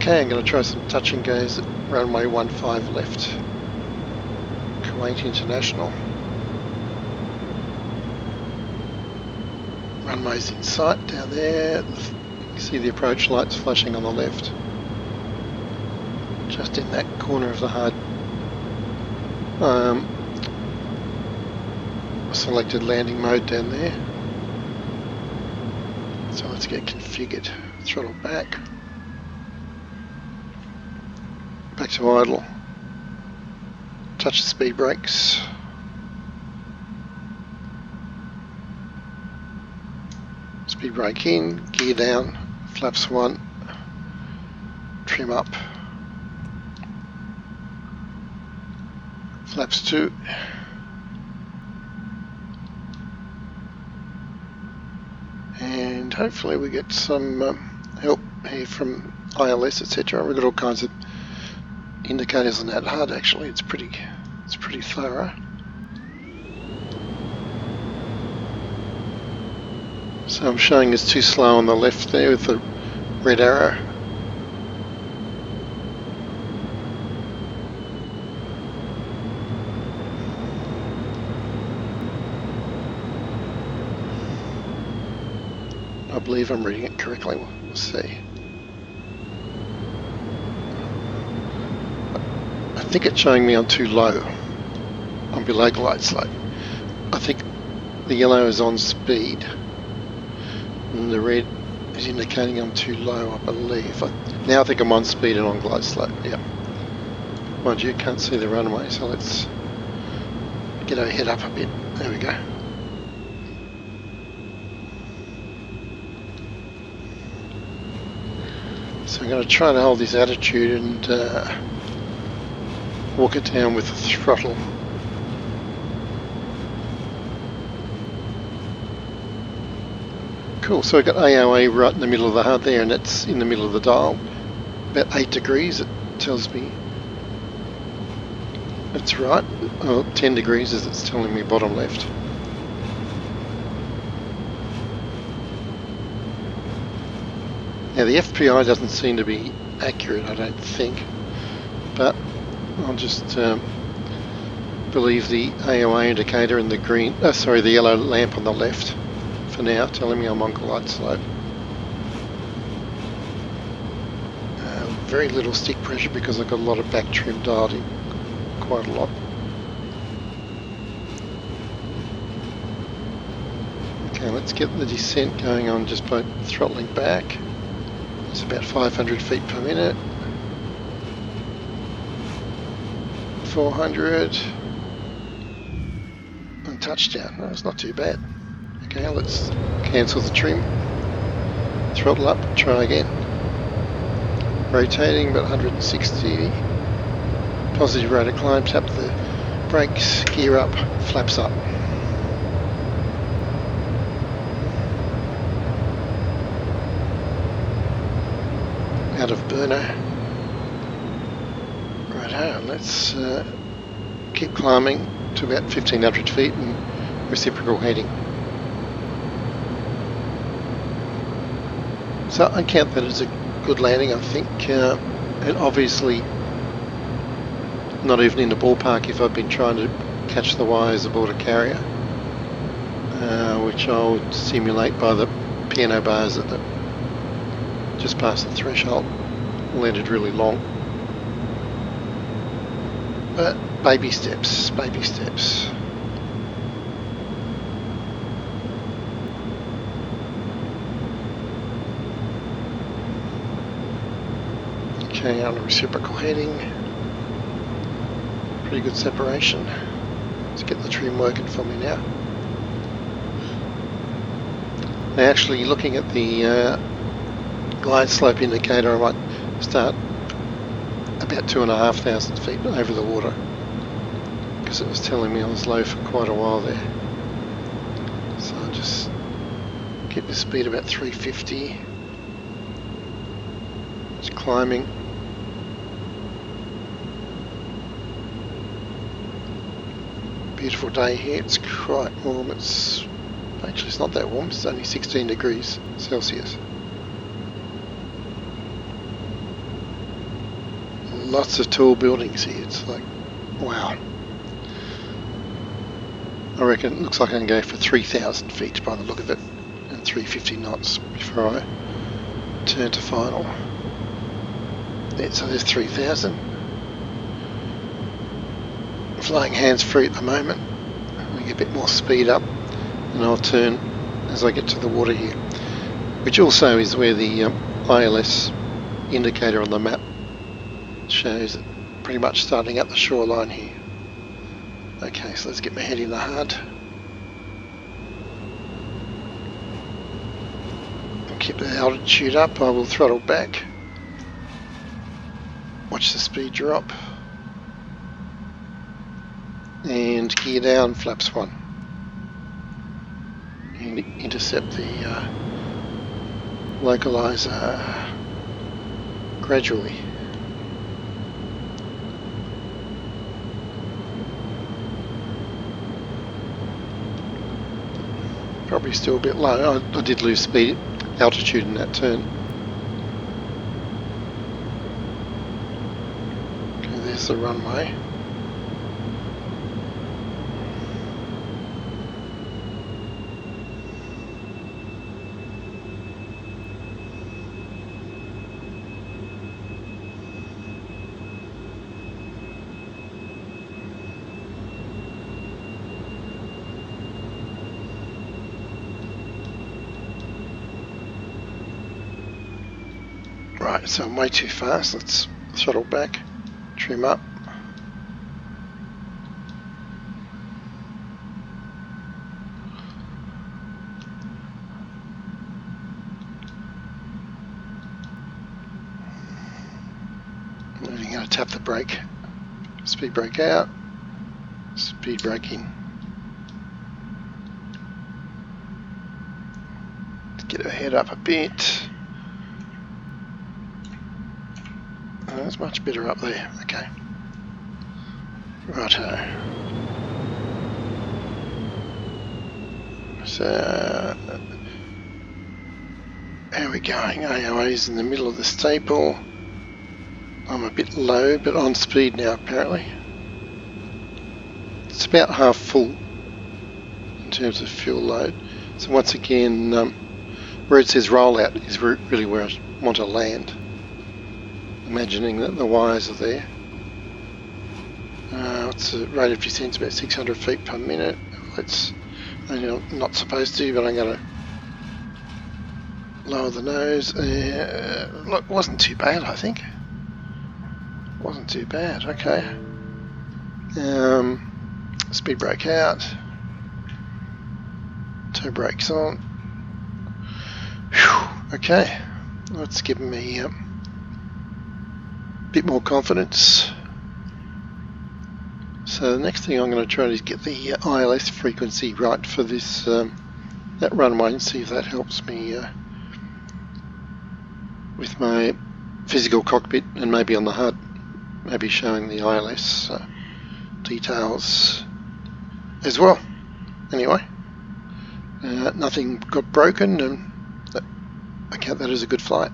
Okay, I'm going to try some touch and goes at runway 15 left. Kuwait International. Runway's in sight down there. You can see the approach lights flashing on the left. Just in that corner of the HUD. Selected landing mode down there. So let's get configured. Throttle back. Back to idle. Touch the speed brakes. Speed brake in, gear down, flaps 1, trim up, flaps 2, and hopefully we get some help here from ILS, etc. We've got all kinds of indicators on that HUD. Actually, it's pretty thorough. So I'm showing it's too slow on the left there with the red arrow. I believe I'm reading it correctly. We'll see. I think it's showing me on too low. I'm below glide slope. I think the yellow is on speed and the red is indicating I'm too low, I believe. Now I think I'm on speed and on glide slope, yeah. Mind you, can't see the runway, so let's get our head up a bit. There we go. So I'm going to try to hold this attitude and walk it down with the throttle. Cool, so we've got AOA right in the middle of the HUD there, and it's in the middle of the dial. About 8 degrees, it tells me. That's right. Oh, 10 degrees as it's telling me bottom left. Now the FPI doesn't seem to be accurate, I don't think, but I'll just believe the AOA indicator and the green, the yellow lamp on the left for now, telling me I'm on glide slope. Very little stick pressure because I've got a lot of back trim dialed in, quite a lot. Okay, let's get the descent going on just by throttling back. It's about 500 feet per minute. 400. And touchdown. That's not too bad. Okay, let's cancel the trim. Throttle up, try again. Rotating about 160. Positive rate of climb, tap the brakes, gear up, flaps up. Out of burner. Righto, let's keep climbing to about 1500 feet and reciprocal heading. So I count that as a good landing, I think, and obviously not even in the ballpark if I've been trying to catch the wires aboard a carrier, which I would simulate by the piano bars at the just past the threshold. Landed really long, but baby steps, baby steps. Okay, on a reciprocal heading. Pretty good separation. Let's get the trim working for me now. Now actually looking at the glide slope indicator, I might start about 2,500 feet over the water because it was telling me I was low for quite a while there. So I'll just keep the speed about 350. Just climbing. Beautiful day here. It's quite warm. It's not that warm. It's only 16 degrees Celsius. lots of tall buildings here. It's like, wow. I reckon it looks like I can go for 3,000 feet by the look of it, and 350 knots before I turn to final. Yeah, so there's 3,000. Flying hands-free at the moment. I'll get a bit more speed up, and I'll turn as I get to the water here, which also is where the ILS indicator on the map shows it pretty much starting at the shoreline here. Okay, so let's get my head in the HUD. I'll keep the altitude up, I will throttle back. Watch the speed drop. And gear down, flaps 1. And intercept the localizer gradually. Probably still a bit low. I did lose speed, altitude in that turn. Okay, there's the runway. Right, so I'm way too fast. Let's throttle back, trim up. I'm going to tap the brake. Speed brake out, speed brake in. Let's get her head up a bit. Oh, that's much better up there. Okay. Righto. So, how are we going? AOA is in the middle of the staple. I'm a bit low, but on speed now apparently. It's about half full in terms of fuel load. So once again, where it says rollout is really where I want to land. Imagining that the wires are there. What's the rate of descent? About 600 feet per minute. It's not supposed to, but I'm going to lower the nose. Look, wasn't too bad, I think. Wasn't too bad. Okay. Speed brake out. Toe brakes on. Whew, okay. That's given me a bit more confidence. So the next thing I'm going to try is get the ILS frequency right for this that runway and see if that helps me with my physical cockpit and maybe on the HUD, maybe showing the ILS details as well. Anyway, nothing got broken and I count that as a good flight.